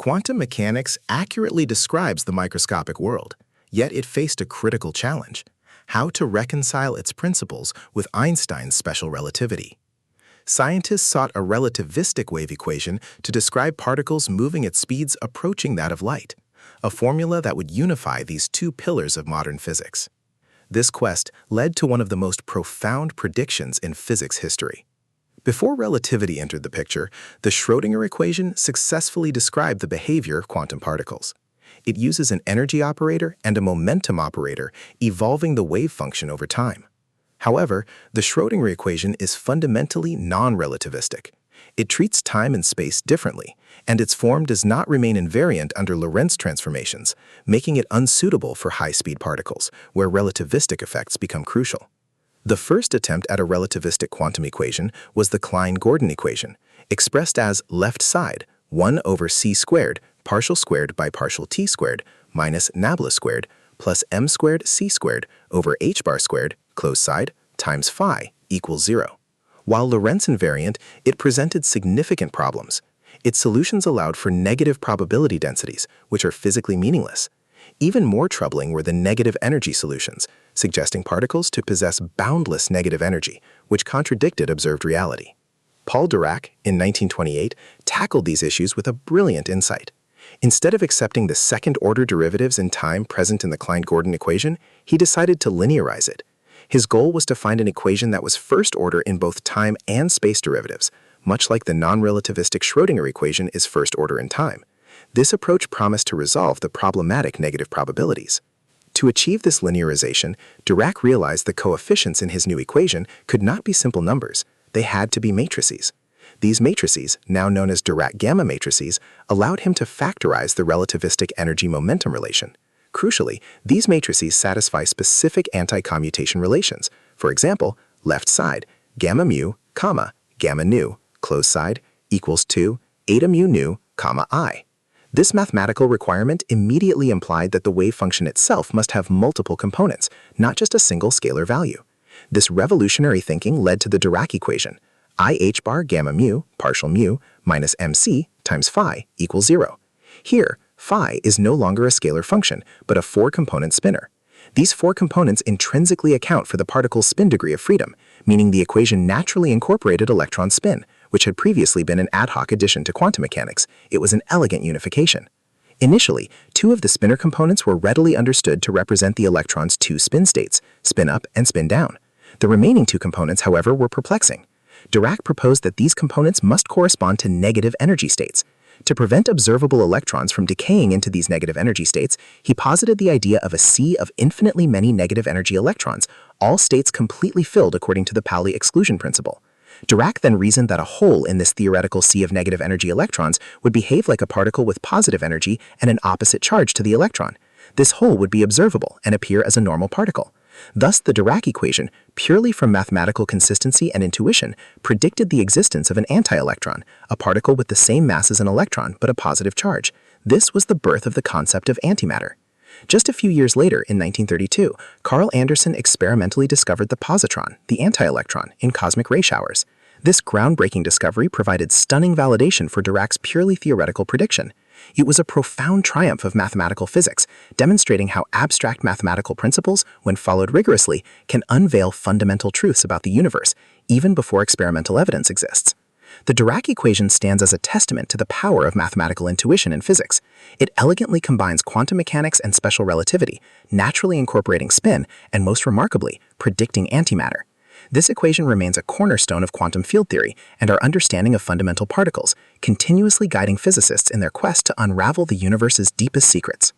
Quantum mechanics accurately describes the microscopic world, yet it faced a critical challenge: how to reconcile its principles with Einstein's special relativity. Scientists sought a relativistic wave equation to describe particles moving at speeds approaching that of light, a formula that would unify these two pillars of modern physics. This quest led to one of the most profound predictions in physics history. Before relativity entered the picture, the Schrödinger equation successfully described the behavior of quantum particles. It uses an energy operator and a momentum operator, evolving the wave function over time. However, the Schrödinger equation is fundamentally non-relativistic. It treats time and space differently, and its form does not remain invariant under Lorentz transformations, making it unsuitable for high-speed particles, where relativistic effects become crucial. The first attempt at a relativistic quantum equation was the Klein-Gordon equation, expressed as left side 1 over c squared partial squared by partial t squared minus nabla squared plus m squared c squared over h bar squared closed side times phi equals 0. While Lorentz invariant, it presented significant problems. Its solutions allowed for negative probability densities, which are physically meaningless. Even more troubling were the negative energy solutions, suggesting particles to possess boundless negative energy, which contradicted observed reality. Paul Dirac, in 1928, tackled these issues with a brilliant insight. Instead of accepting the second-order derivatives in time present in the Klein-Gordon equation, he decided to linearize it. His goal was to find an equation that was first-order in both time and space derivatives, much like the non-relativistic Schrödinger equation is first-order in time. This approach promised to resolve the problematic negative probabilities. To achieve this linearization, Dirac realized the coefficients in his new equation could not be simple numbers. They had to be matrices. These matrices, now known as Dirac gamma matrices, allowed him to factorize the relativistic energy-momentum relation. Crucially, these matrices satisfy specific anti-commutation relations. For example, left side, gamma mu, comma, gamma nu, closed side, equals 2, eta mu nu, comma I. This mathematical requirement immediately implied that the wave function itself must have multiple components, not just a single scalar value. This revolutionary thinking led to the Dirac equation, IH bar gamma mu, partial mu, minus mc times phi equals 0. Here, phi is no longer a scalar function, but a 4-component spinor. These 4 components intrinsically account for the particle's spin degree of freedom, meaning the equation naturally incorporated electron spin, which had previously been an ad hoc addition to quantum mechanics. It was an elegant unification. Initially, 2 of the spinor components were readily understood to represent the electron's 2 spin states, spin up and spin down. The remaining 2 components, however, were perplexing. Dirac proposed that these components must correspond to negative energy states. To prevent observable electrons from decaying into these negative energy states, he posited the idea of a sea of infinitely many negative energy electrons, all states completely filled according to the Pauli exclusion principle. Dirac then reasoned that a hole in this theoretical sea of negative energy electrons would behave like a particle with positive energy and an opposite charge to the electron. This hole would be observable and appear as a normal particle. Thus, the Dirac equation, purely from mathematical consistency and intuition, predicted the existence of an anti-electron, a particle with the same mass as an electron but a positive charge. This was the birth of the concept of antimatter. Just a few years later, in 1932, Carl Anderson experimentally discovered the positron, the anti-electron, in cosmic ray showers. This groundbreaking discovery provided stunning validation for Dirac's purely theoretical prediction. It was a profound triumph of mathematical physics, demonstrating how abstract mathematical principles, when followed rigorously, can unveil fundamental truths about the universe, even before experimental evidence exists. The Dirac equation stands as a testament to the power of mathematical intuition in physics. It elegantly combines quantum mechanics and special relativity, naturally incorporating spin, and most remarkably, predicting antimatter. This equation remains a cornerstone of quantum field theory and our understanding of fundamental particles, continuously guiding physicists in their quest to unravel the universe's deepest secrets.